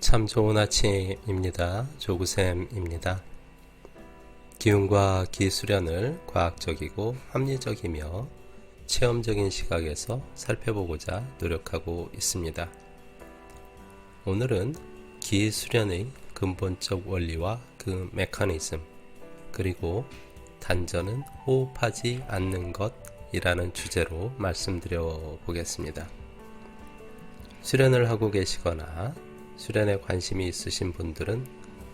참 좋은 아침입니다. 조구쌤입니다. 기운과 기수련을 과학적이고 합리적이며 체험적인 시각에서 살펴보고자 노력하고 있습니다. 오늘은 기수련의 근본적 원리와 그 메커니즘, 그리고 단전은 호흡하지 않는 것이라는 주제로 말씀드려 보겠습니다. 수련을 하고 계시거나 수련에 관심이 있으신 분들은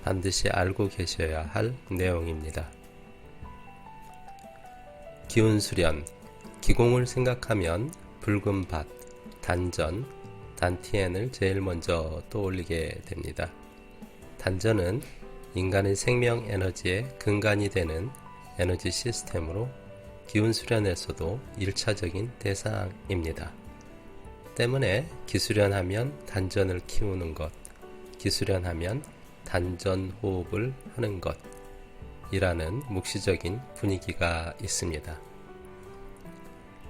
반드시 알고 계셔야 할 내용입니다. 기운 수련, 기공을 생각하면 붉은 밭, 단전, 단티엔을 제일 먼저 떠올리게 됩니다. 단전은 인간의 생명 에너지의 근간이 되는 에너지 시스템으로 기운 수련에서도 1차적인 대상입니다. 때문에 기수련하면 단전을 키우는 것, 기수련하면 단전 호흡을 하는 것 이라는 묵시적인 분위기가 있습니다.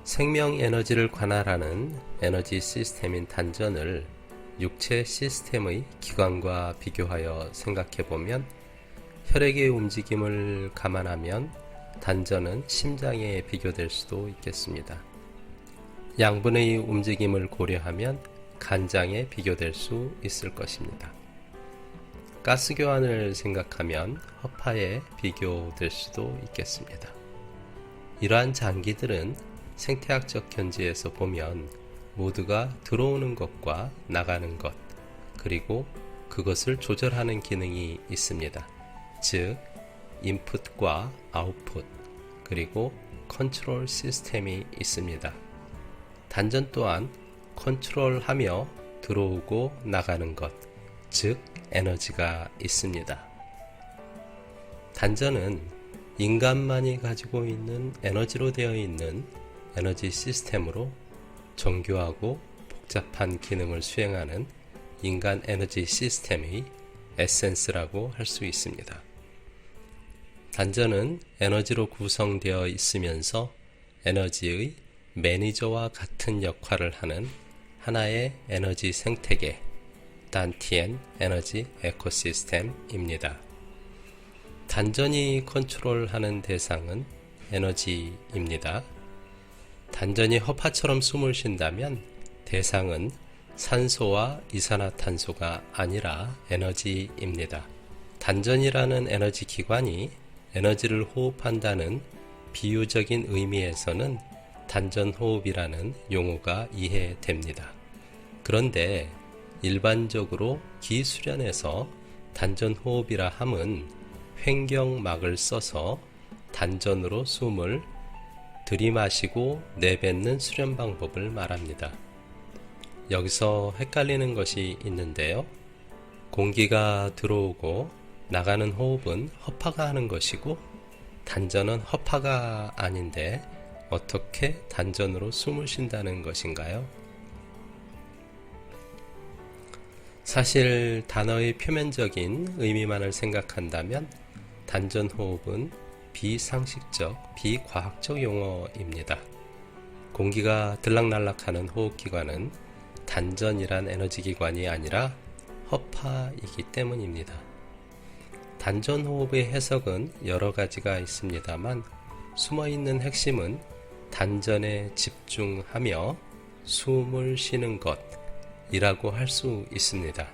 생명 에너지를 관할하는 에너지 시스템인 단전을 육체 시스템의 기관과 비교하여 생각해보면 혈액의 움직임을 감안하면 단전은 심장에 비교될 수도 있겠습니다. 양분의 움직임을 고려하면 간장에 비교될 수 있을 것입니다. 가스 교환을 생각하면 허파에 비교될 수도 있겠습니다. 이러한 장기들은 생태학적 견지에서 보면 모두가 들어오는 것과 나가는 것, 그리고 그것을 조절하는 기능이 있습니다. 즉, 인풋과 아웃풋, 그리고 컨트롤 시스템이 있습니다. 단전 또한 컨트롤하며 들어오고 나가는 것, 즉 에너지가 있습니다. 단전은 인간만이 가지고 있는 에너지로 되어 있는 에너지 시스템으로 정교하고 복잡한 기능을 수행하는 인간 에너지 시스템의 에센스라고 할 수 있습니다. 단전은 에너지로 구성되어 있으면서 에너지의 매니저와 같은 역할을 하는 하나의 에너지 생태계, 단티엔 에너지 에코시스템입니다. 단전이 컨트롤하는 대상은 에너지입니다. 단전이 허파처럼 숨을 쉰다면 대상은 산소와 이산화탄소가 아니라 에너지입니다. 단전이라는 에너지 기관이 에너지를 호흡한다는 비유적인 의미에서는 단전호흡이라는 용어가 이해됩니다. 그런데 일반적으로 기수련에서 단전호흡이라 함은 횡경막을 써서 단전으로 숨을 들이마시고 내뱉는 수련 방법을 말합니다. 여기서 헷갈리는 것이 있는데요. 공기가 들어오고 나가는 호흡은 허파가 하는 것이고 단전은 허파가 아닌데 어떻게 단전으로 숨을 쉰다는 것인가요? 사실 단어의 표면적인 의미만을 생각한다면 단전호흡은 비상식적, 비과학적 용어입니다. 공기가 들락날락하는 호흡기관은 단전이란 에너지기관이 아니라 허파이기 때문입니다. 단전호흡의 해석은 여러 가지가 있습니다만 숨어있는 핵심은 단전에 집중하며 숨을 쉬는 것이라고 할 수 있습니다.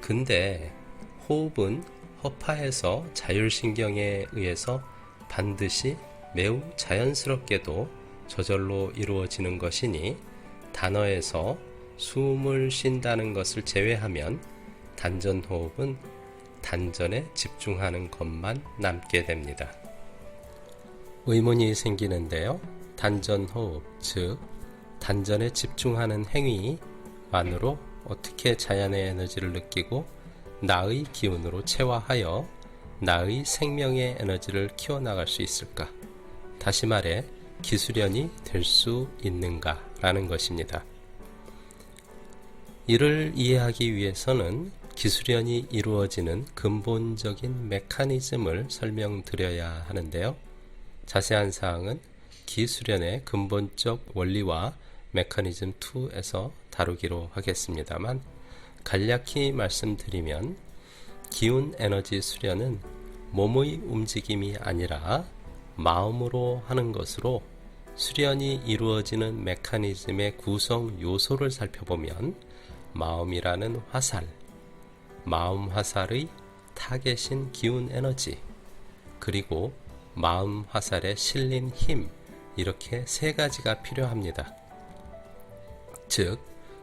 근데 호흡은 허파에서 자율신경에 의해서 반드시 매우 자연스럽게도 저절로 이루어지는 것이니 단어에서 숨을 쉰다는 것을 제외하면 단전호흡은 단전에 집중하는 것만 남게 됩니다. 의문이 생기는데요. 단전호흡, 즉 단전에 집중하는 행위만으로 어떻게 자연의 에너지를 느끼고 나의 기운으로 체화하여 나의 생명의 에너지를 키워나갈 수 있을까? 다시 말해 기수련이 될 수 있는가? 라는 것입니다. 이를 이해하기 위해서는 기수련이 이루어지는 근본적인 메커니즘을 설명드려야 하는데요. 자세한 사항은 기수련의 근본적 원리와 메커니즘 2에서 다루기로 하겠습니다만 간략히 말씀드리면 기운 에너지 수련은 몸의 움직임이 아니라 마음으로 하는 것으로 수련이 이루어지는 메커니즘의 구성 요소를 살펴보면 마음이라는 화살, 마음 화살의 타겟인 기운 에너지, 그리고 마음 화살에 실린 힘, 이렇게 세 가지가 필요합니다. 즉,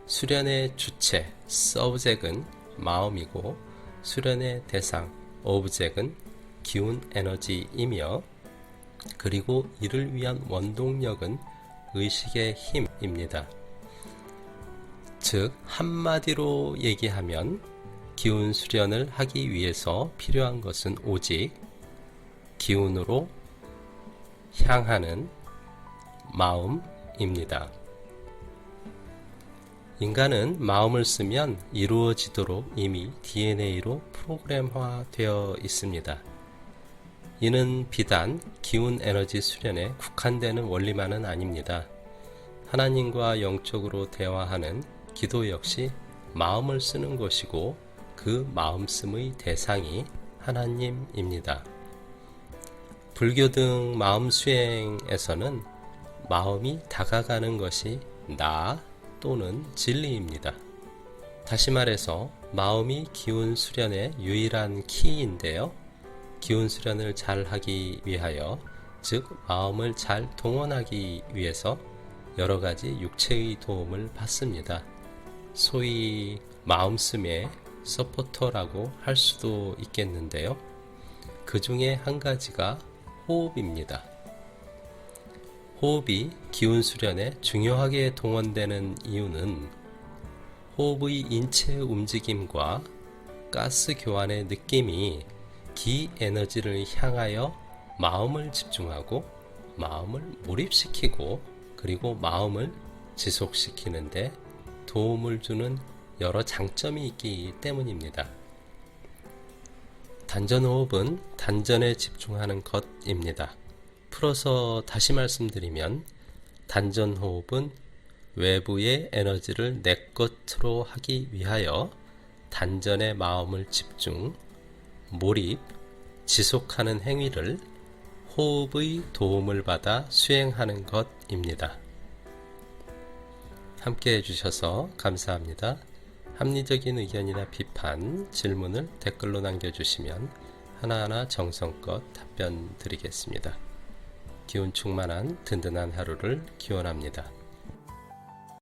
수련의 주체, 서브젝은 마음이고 수련의 대상, 오브젝은 기운 에너지이며 그리고 이를 위한 원동력은 의식의 힘입니다. 즉, 한마디로 얘기하면 기운 수련을 하기 위해서 필요한 것은 오직 기운으로 향하는 마음입니다. 인간은 마음을 쓰면 이루어지도록 이미 DNA로 프로그램화 되어 있습니다. 이는 비단 기운 에너지 수련에 국한되는 원리만은 아닙니다. 하나님과 영적으로 대화하는 기도 역시 마음을 쓰는 것이고 그 마음씀의 대상이 하나님입니다. 불교 등 마음 수행에서는 마음이 다가가는 것이 나 또는 진리입니다. 다시 말해서 마음이 기운 수련의 유일한 키인데요. 기운 수련을 잘 하기 위하여, 즉 마음을 잘 동원하기 위해서 여러 가지 육체의 도움을 받습니다. 소위 마음씀의 서포터라고 할 수도 있겠는데요. 그 중에 한 가지가 호흡입니다. 호흡이 기운 수련에 중요하게 동원되는 이유는 호흡의 인체 움직임과 가스 교환의 느낌이 기 에너지를 향하여 마음을 집중하고 마음을 몰입시키고 그리고 마음을 지속시키는데 도움을 주는 여러 장점이 있기 때문입니다. 단전호흡은 단전에 집중하는 것입니다. 풀어서 다시 말씀드리면 단전호흡은 외부의 에너지를 내 것으로 하기 위하여 단전의 마음을 집중, 몰입, 지속하는 행위를 호흡의 도움을 받아 수행하는 것입니다. 함께 해주셔서 감사합니다. 합리적인 의견이나 비판, 질문을 댓글로 남겨주시면 하나하나 정성껏 답변 드리겠습니다. 기운 충만한 든든한 하루를 기원합니다.